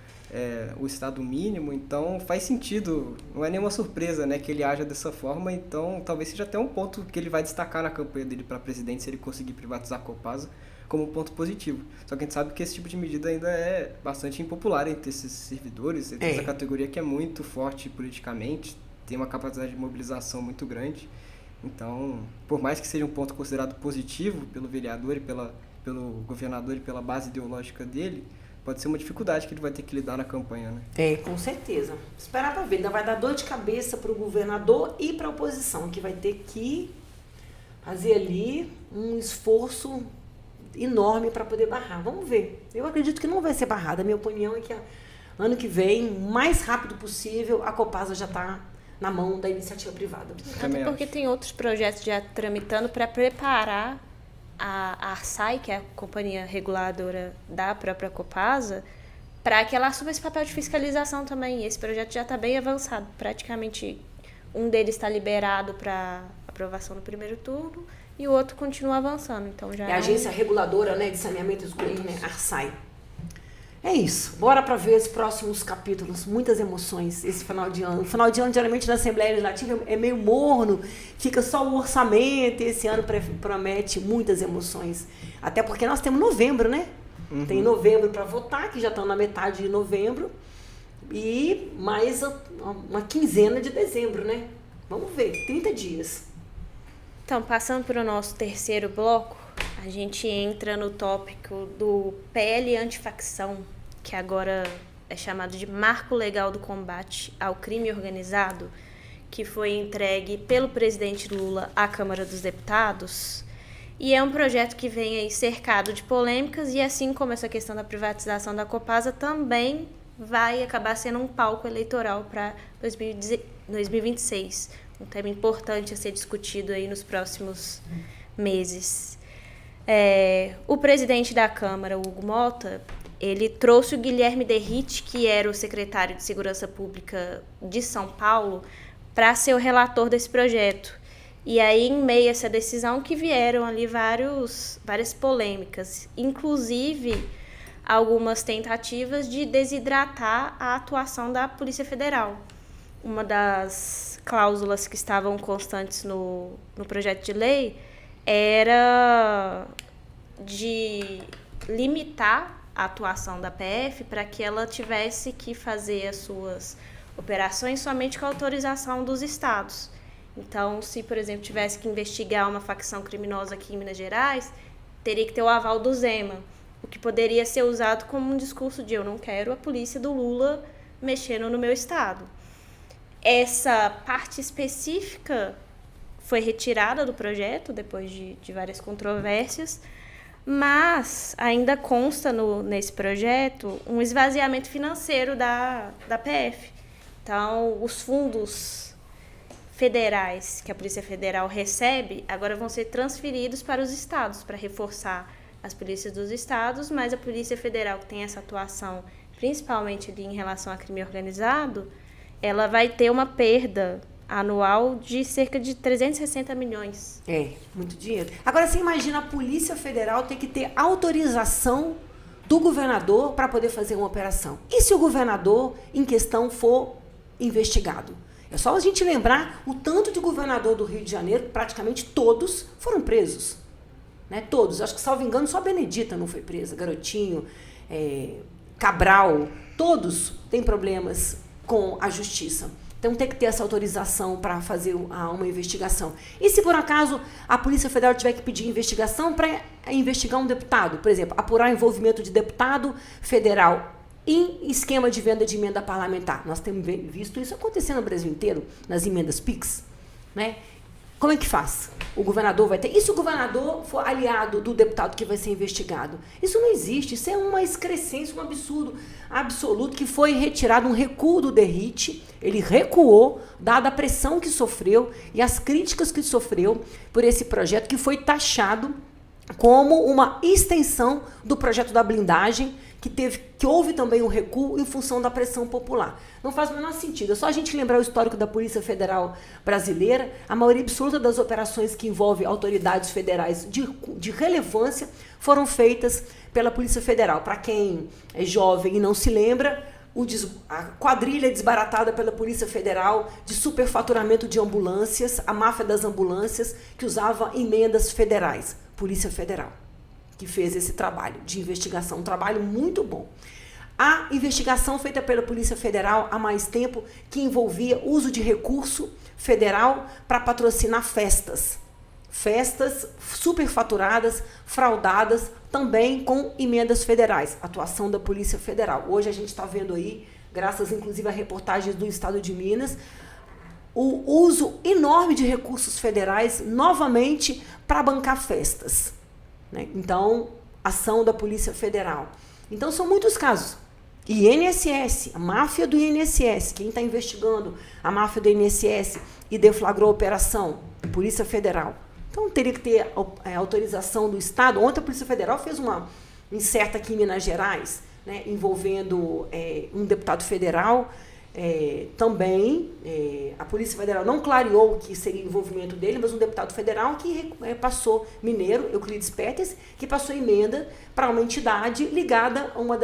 o Estado mínimo. Então faz sentido, não é nenhuma surpresa, né, que ele haja dessa forma. Então talvez seja até um ponto que ele vai destacar na campanha dele para presidente se ele conseguir privatizar a Copasa como um ponto positivo. Só que a gente sabe que esse tipo de medida ainda é bastante impopular entre esses servidores, entre essa categoria que é muito forte politicamente, tem uma capacidade de mobilização muito grande. Então, por mais que seja um ponto considerado positivo pelo vereador e pelo governador e pela base ideológica dele, pode ser uma dificuldade que ele vai ter que lidar na campanha, né? Com certeza. Esperar para ver. Ainda vai dar dor de cabeça para o governador e para a oposição, que vai ter que fazer ali um esforço enorme para poder barrar. Vamos ver. Eu acredito que não vai ser barrada. A minha opinião é que ano que vem, o mais rápido possível, a Copasa já está na mão da iniciativa privada. Até porque tem outros projetos já tramitando para preparar a ARSAI, que é a companhia reguladora da própria Copasa, para que ela assuma esse papel de fiscalização também. E esse projeto já está bem avançado. Praticamente um deles está liberado para aprovação no primeiro turno e o outro continua avançando. Então já é a Agência Reguladora, né, de Saneamento e Esgoto, né, ARSAI. É isso. Bora para ver os próximos capítulos. Muitas emoções esse final de ano. O final de ano, geralmente, na Assembleia Legislativa é meio morno, fica só o orçamento, e esse ano promete muitas emoções. Até porque nós temos novembro, né? Tem novembro para votar, que já estão na metade de novembro, e mais uma quinzena de dezembro, né? Vamos ver, 30 dias. Então, passando para o nosso terceiro bloco, a gente entra no tópico do PL Antifacção, que agora é chamado de Marco Legal do Combate ao Crime Organizado, que foi entregue pelo presidente Lula à Câmara dos Deputados. E é um projeto que vem aí cercado de polêmicas, e assim como essa questão da privatização da Copasa, também vai acabar sendo um palco eleitoral para 2026. Um tema importante a ser discutido aí nos próximos meses. O presidente da Câmara, Hugo Mota, ele trouxe o Guilherme Derrite, que era o secretário de Segurança Pública de São Paulo, para ser o relator desse projeto. E aí, em meio a essa decisão, que vieram ali várias polêmicas, inclusive algumas tentativas de desidratar a atuação da Polícia Federal. Uma das cláusulas que estavam constantes no projeto de lei era de limitar a atuação da PF para que ela tivesse que fazer as suas operações somente com a autorização dos estados. Então, se, por exemplo, tivesse que investigar uma facção criminosa aqui em Minas Gerais, teria que ter o aval do Zema, o que poderia ser usado como um discurso de eu não quero a polícia do Lula mexendo no meu estado. Essa parte específica foi retirada do projeto depois de várias controvérsias, mas ainda consta nesse projeto um esvaziamento financeiro da PF. Então, os fundos federais que a Polícia Federal recebe agora vão ser transferidos para os estados, para reforçar as polícias dos estados, mas a Polícia Federal, que tem essa atuação principalmente ali em relação a crime organizado, ela vai ter uma perda anual de cerca de 360 milhões. Muito dinheiro. Agora, você imagina a Polícia Federal ter que ter autorização do governador para poder fazer uma operação. E se o governador em questão for investigado? É só a gente lembrar o tanto de governador do Rio de Janeiro, praticamente todos foram presos. Né? Todos. Acho que, salvo engano, só a Benedita não foi presa. Garotinho, Cabral, todos têm problemas com a justiça. Então tem que ter essa autorização para fazer uma investigação. E se por acaso a Polícia Federal tiver que pedir investigação para investigar um deputado, por exemplo, apurar o envolvimento de deputado federal em esquema de venda de emenda parlamentar. Nós temos visto isso acontecer no Brasil inteiro, nas emendas PIX. Né? Como é que faz? O governador vai ter... E se o governador for aliado do deputado que vai ser investigado? Isso não existe, isso é uma excrescência, um absurdo absoluto, que foi retirado, um recuo do Derrite. Ele recuou, dada a pressão que sofreu e as críticas que sofreu por esse projeto, que foi taxado como uma extensão do projeto da blindagem, que houve também um recuo em função da pressão popular. Não faz o menor sentido. É só a gente lembrar o histórico da Polícia Federal brasileira. A maioria absoluta das operações que envolvem autoridades federais de relevância foram feitas pela Polícia Federal. Para quem é jovem e não se lembra, a quadrilha desbaratada pela Polícia Federal de superfaturamento de ambulâncias, a máfia das ambulâncias, que usava emendas federais. Polícia Federal, que fez esse trabalho de investigação, um trabalho muito bom. A investigação feita pela Polícia Federal há mais tempo, que envolvia uso de recurso federal para patrocinar festas superfaturadas, fraudadas, também com emendas federais, atuação da Polícia Federal. Hoje a gente está vendo aí, graças inclusive a reportagens do Estado de Minas, o uso enorme de recursos federais novamente para bancar festas. Né? Então, ação da Polícia Federal. Então, são muitos casos. INSS, a máfia do INSS, quem está investigando a máfia do INSS e deflagrou a operação? Polícia Federal. Então teria que ter autorização do Estado. Ontem a Polícia Federal fez uma incerta aqui em Minas Gerais, né, envolvendo um deputado federal. Também a Polícia Federal não clareou que seria envolvimento dele, mas um deputado federal que passou, mineiro, Euclides Peters, que passou emenda para uma entidade ligada a uma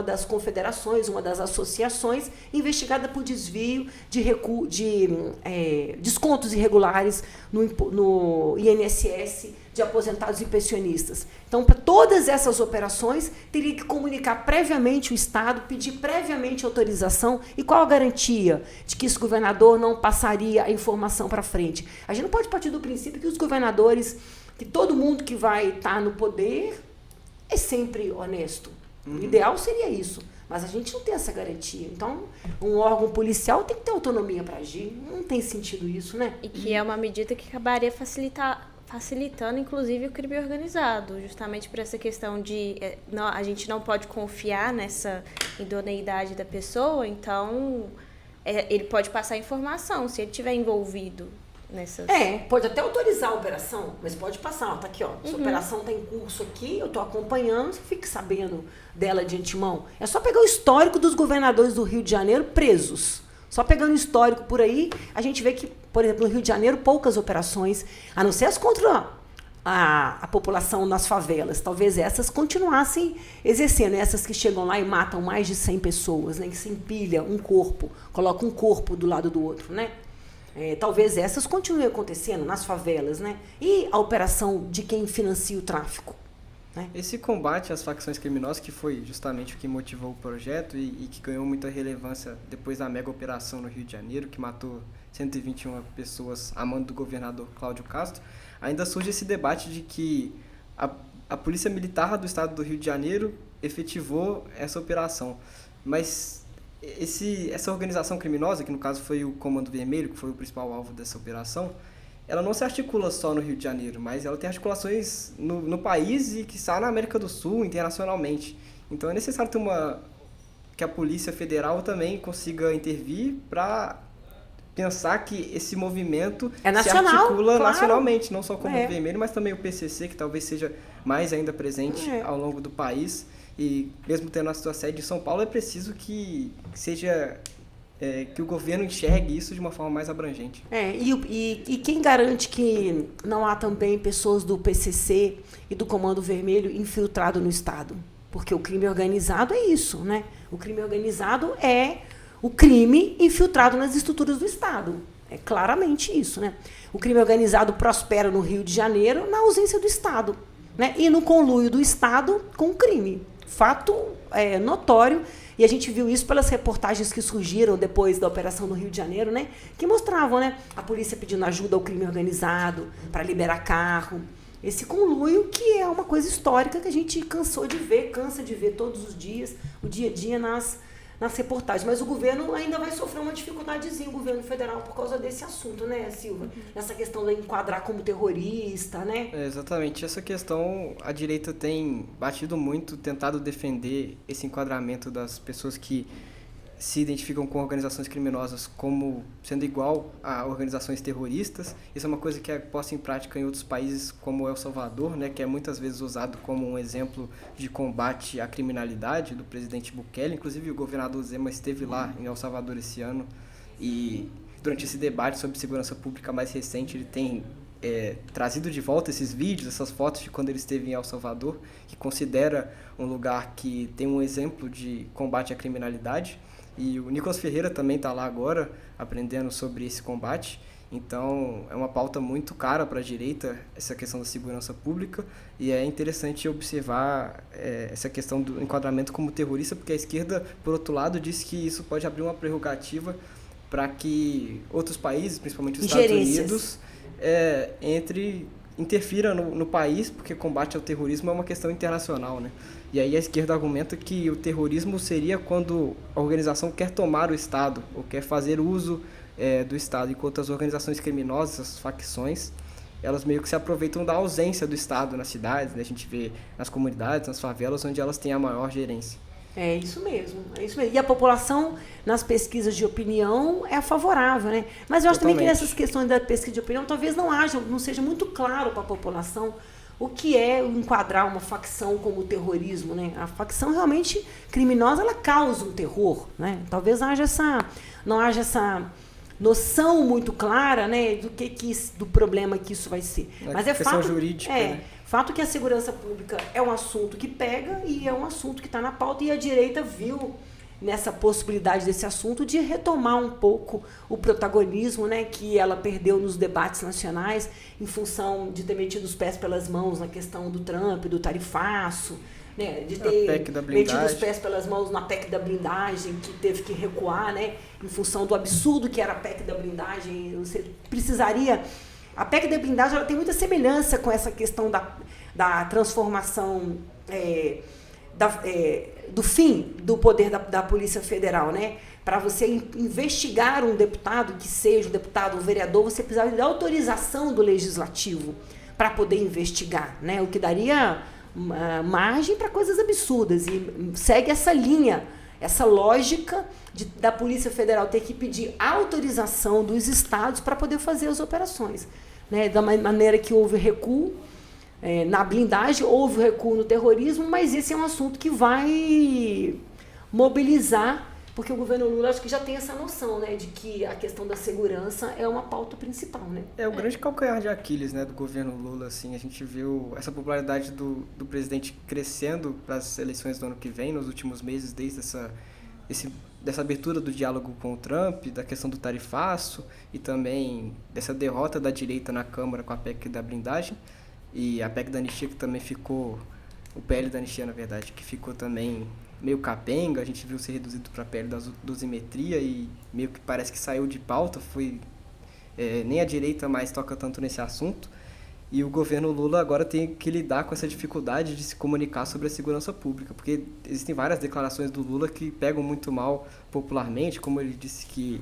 das confederações, uma das associações, investigada por desvio de descontos irregulares no INSS de aposentados e pensionistas. Então, para todas essas operações, teria que comunicar previamente o Estado, pedir previamente autorização. E qual a garantia de que esse governador não passaria a informação para frente? A gente não pode partir do princípio que os governadores, que todo mundo que vai estar no poder é sempre honesto. O ideal seria isso. Mas a gente não tem essa garantia. Então, um órgão policial tem que ter autonomia para agir. Não tem sentido isso, né? E que é uma medida que acabaria facilitando, inclusive, o crime organizado, justamente por essa questão de a gente não pode confiar nessa idoneidade da pessoa, então ele pode passar informação se ele estiver envolvido nessas... Pode até autorizar a operação, mas pode passar, tá aqui, ó, essa operação está em curso aqui, eu estou acompanhando, você fique sabendo dela de antemão. É só pegar o histórico dos governadores do Rio de Janeiro presos. Só pegando o histórico por aí, a gente vê que, por exemplo, no Rio de Janeiro, poucas operações, a não ser as contra a população nas favelas. Talvez essas continuassem exercendo, essas que chegam lá e matam mais de 100 pessoas, né, que se empilha um corpo, coloca um corpo do lado do outro, né? Talvez essas continuem acontecendo nas favelas, né? E a operação de quem financia o tráfico? Esse combate às facções criminosas, que foi justamente o que motivou o projeto e que ganhou muita relevância depois da mega operação no Rio de Janeiro, que matou 121 pessoas a mando do governador Cláudio Castro, ainda surge esse debate de que a Polícia Militar do Estado do Rio de Janeiro efetivou essa operação. Mas essa organização criminosa, que no caso foi o Comando Vermelho, que foi o principal alvo dessa operação, ela não se articula só no Rio de Janeiro, mas ela tem articulações no país e, quiçá, na América do Sul, internacionalmente. Então é necessário que a Polícia Federal também consiga intervir para pensar que esse movimento se articula nacionalmente, não só o Comando Vermelho, mas também o PCC, que talvez seja mais ainda presente ao longo do país. E mesmo tendo a sua sede em São Paulo, é preciso que seja... que o governo enxergue isso de uma forma mais abrangente. E quem garante que não há também pessoas do PCC e do Comando Vermelho infiltrado no Estado? Porque o crime organizado é isso, né? O crime organizado é o crime infiltrado nas estruturas do Estado. É claramente isso, né? O crime organizado prospera no Rio de Janeiro na ausência do Estado, né? E no conluio do Estado com o crime. Fato notório. E a gente viu isso pelas reportagens que surgiram depois da operação no Rio de Janeiro, né? Que mostravam, né? A polícia pedindo ajuda ao crime organizado para liberar carro. Esse conluio que é uma coisa histórica que a gente cansa de ver todos os dias, o dia a dia nas reportagens. Mas o governo ainda vai sofrer uma dificuldadezinha, o governo federal, por causa desse assunto, né, Silva? Nessa questão de enquadrar como terrorista, né? Exatamente. Essa questão, a direita tem batido muito, tentado defender esse enquadramento das pessoas que se identificam com organizações criminosas como sendo igual a organizações terroristas. Isso é uma coisa que é posta em prática em outros países, como El Salvador, né, que é muitas vezes usado como um exemplo de combate à criminalidade do presidente Bukele. Inclusive, o governador Zema esteve lá em El Salvador esse ano e, durante esse debate sobre segurança pública mais recente, ele tem trazido de volta esses vídeos, essas fotos de quando ele esteve em El Salvador, que considera um lugar que tem um exemplo de combate à criminalidade. E o Nicolas Ferreira também está lá agora, aprendendo sobre esse combate. Então, é uma pauta muito cara para a direita, essa questão da segurança pública. E é interessante observar essa questão do enquadramento como terrorista, porque a esquerda, por outro lado, diz que isso pode abrir uma prerrogativa para que outros países, principalmente os Estados Unidos, interfira no país, porque combate ao terrorismo é uma questão internacional, né? E aí a esquerda argumenta que o terrorismo seria quando a organização quer tomar o Estado, ou quer fazer uso do Estado, enquanto as organizações criminosas, as facções, elas meio que se aproveitam da ausência do Estado nas cidades, né? A gente vê nas comunidades, nas favelas, onde elas têm a maior gerência. É isso mesmo, é isso mesmo. E a população, nas pesquisas de opinião, é favorável, né? Mas eu acho também que nessas questões da pesquisa de opinião, talvez não seja muito claro para a população o que é enquadrar uma facção como o terrorismo, né? A facção realmente criminosa, ela causa um terror, né? Talvez não haja essa noção muito clara, né, do problema que isso vai ser. Mas é fato jurídica, né? Fato que a segurança pública é um assunto que pega e é um assunto que está na pauta, e a direita viu nessa possibilidade desse assunto de retomar um pouco o protagonismo, né, que ela perdeu nos debates nacionais em função de ter metido os pés pelas mãos na questão do Trump, do tarifaço, né, de ter metido os pés pelas mãos na PEC da blindagem, que teve que recuar, né, em função do absurdo que era a PEC da blindagem. Você precisaria... A PEC da blindagem ela tem muita semelhança com essa questão da transformação do fim do poder da Polícia Federal, né? Para você investigar um deputado, que seja um deputado, um vereador, você precisaria da autorização do Legislativo para poder investigar, né? O que daria margem para coisas absurdas, e segue essa linha, essa lógica da Polícia Federal ter que pedir autorização dos estados para poder fazer as operações, né? Da maneira que houve recuo na blindagem, houve recuo no terrorismo, mas esse é um assunto que vai mobilizar, porque o governo Lula acho que já tem essa noção, né, de que a questão da segurança é uma pauta principal, né? É o grande calcanhar de Aquiles, né, do governo Lula, assim, a gente viu essa popularidade do presidente crescendo para as eleições do ano que vem, nos últimos meses, desde dessa abertura do diálogo com o Trump, da questão do tarifaço e também dessa derrota da direita na Câmara com a PEC da blindagem e a PEC da anistia, que também ficou, o PL da anistia, na verdade, que ficou também meio capenga. A gente viu ser reduzido para a PL da dosimetria e meio que parece que saiu de pauta, nem a direita mais toca tanto nesse assunto. E o governo Lula agora tem que lidar com essa dificuldade de se comunicar sobre a segurança pública, porque existem várias declarações do Lula que pegam muito mal popularmente, como ele disse que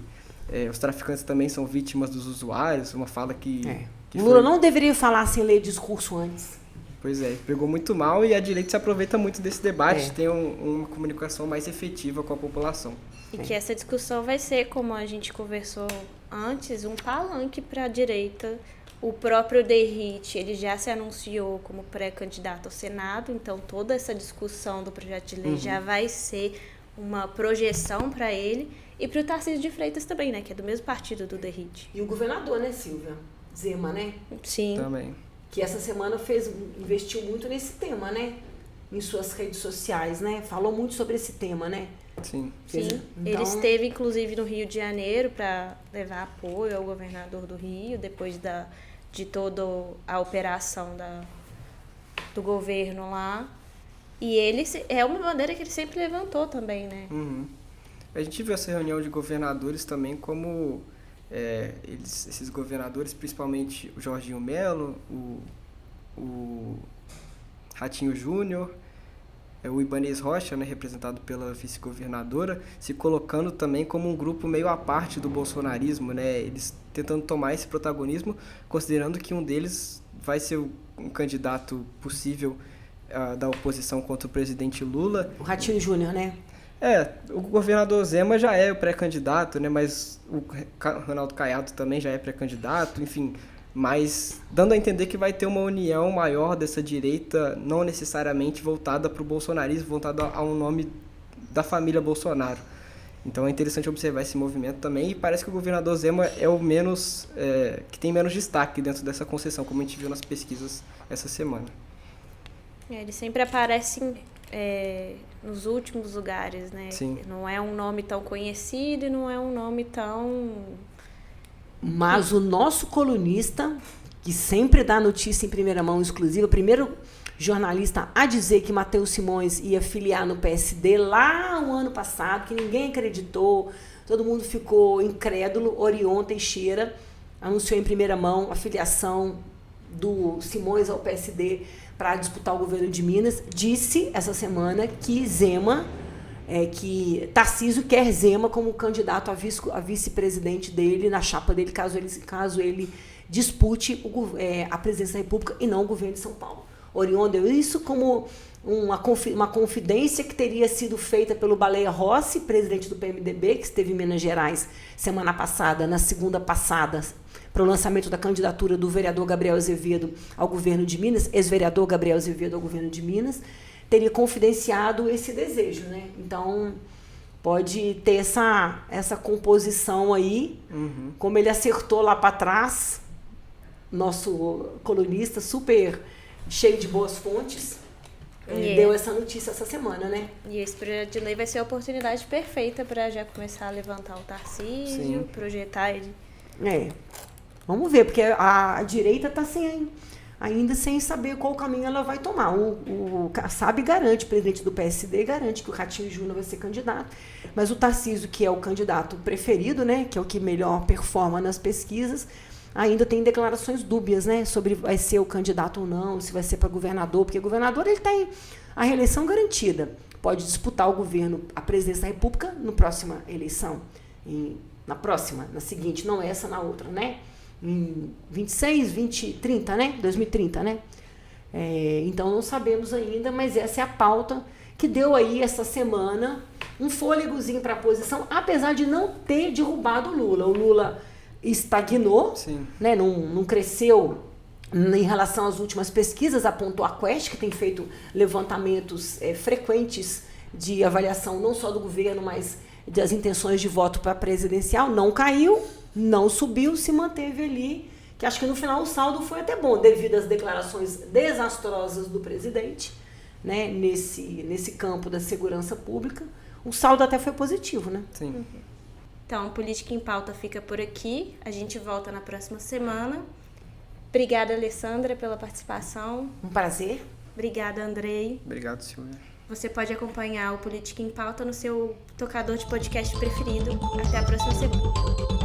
os traficantes também são vítimas dos usuários, uma fala que Lula não deveria falar sem ler discurso antes. Pois é, pegou muito mal, e a direita se aproveita muito desse debate, tem uma comunicação mais efetiva com a população. E que essa discussão vai ser, como a gente conversou antes, um palanque para a direita. O próprio Derrite, ele já se anunciou como pré-candidato ao Senado, então toda essa discussão do projeto de lei já vai ser uma projeção para ele e para o Tarcísio de Freitas também, né, que é do mesmo partido do Derrite. E o governador, né, Silvia? Zema, né? Sim. Também. Que essa semana investiu muito nesse tema, né? Em suas redes sociais, né? Falou muito sobre esse tema, né? Sim. Sim. Então... Ele esteve, inclusive, no Rio de Janeiro para levar apoio ao governador do Rio, depois de toda a operação do governo lá. E ele é uma bandeira que ele sempre levantou também, né? Uhum. A gente viu essa reunião de governadores também como... esses governadores, principalmente o Jorginho Melo, o Ratinho Júnior, o Ibanez Rocha, né, representado pela vice-governadora, se colocando também como um grupo meio à parte do bolsonarismo, né, eles tentando tomar esse protagonismo, considerando que um deles vai ser um candidato possível da oposição contra o presidente Lula. O Ratinho Júnior, né? O governador Zema já é o pré-candidato, né? Mas o Ronaldo Caiado também já é pré-candidato, enfim. Mas dando a entender que vai ter uma união maior dessa direita, não necessariamente voltada para o bolsonarismo, voltada a um nome da família Bolsonaro. Então é interessante observar esse movimento também, e parece que o governador Zema é o menos, que tem menos destaque dentro dessa concessão, como a gente viu nas pesquisas essa semana. Ele sempre aparece nos últimos lugares, né? Sim. Não é um nome tão conhecido e não é um nome tão... Mas o nosso colunista, que sempre dá notícia em primeira mão exclusiva, primeiro jornalista a dizer que Matheus Simões ia filiar no PSD lá o ano passado, que ninguém acreditou, todo mundo ficou incrédulo. Orion Teixeira anunciou em primeira mão a filiação do Simões ao PSD para disputar o governo de Minas. Disse essa semana que que Tarcísio quer Zema como candidato a vice-presidente dele, na chapa dele, caso ele dispute a presidência da República e não o governo de São Paulo. Orion deu isso como uma confidência que teria sido feita pelo Baleia Rossi, presidente do PMDB, que esteve em Minas Gerais semana passada, na segunda passada, para o lançamento da candidatura do vereador Gabriel Azevedo ao governo de Minas, ex-vereador Gabriel Azevedo ao governo de Minas, teria confidenciado esse desejo, né? Então, pode ter essa composição aí, como ele acertou lá para trás, nosso colunista super cheio de boas fontes, deu essa notícia essa semana, né? E esse projeto de lei vai ser a oportunidade perfeita para já começar a levantar o Tarcísio, projetar ele. Vamos ver, porque a direita está ainda sem saber qual caminho ela vai tomar. O Kassab garante, o presidente do PSD garante que o Ratinho Júnior vai ser candidato, mas o Tarcísio, que é o candidato preferido, né, que é o que melhor performa nas pesquisas, ainda tem declarações dúbias, né, sobre vai ser o candidato ou não, se vai ser para governador, porque governador ele tem a reeleição garantida, pode disputar o governo, a presidência da República na próxima eleição, na seguinte, não essa, na outra, né? Em 2030, né? 2030, né? Então não sabemos ainda, mas essa é a pauta que deu aí essa semana um fôlegozinho para a posição, apesar de não ter derrubado o Lula. O Lula estagnou, né? Não cresceu em relação às últimas pesquisas, apontou a Quest, que tem feito levantamentos frequentes de avaliação não só do governo, mas das intenções de voto para presidencial, não caiu, não subiu, se manteve ali, que acho que no final o saldo foi até bom, devido às declarações desastrosas do presidente, né, nesse campo da segurança pública, o saldo até foi positivo, né? Sim. Então, Política em Pauta fica por aqui, a gente volta na próxima semana. Obrigada, Alessandra, pela participação. Um prazer. Obrigada, Andrei. Obrigado, Silvia. Você pode acompanhar o Política em Pauta no seu tocador de podcast preferido. Até a próxima semana.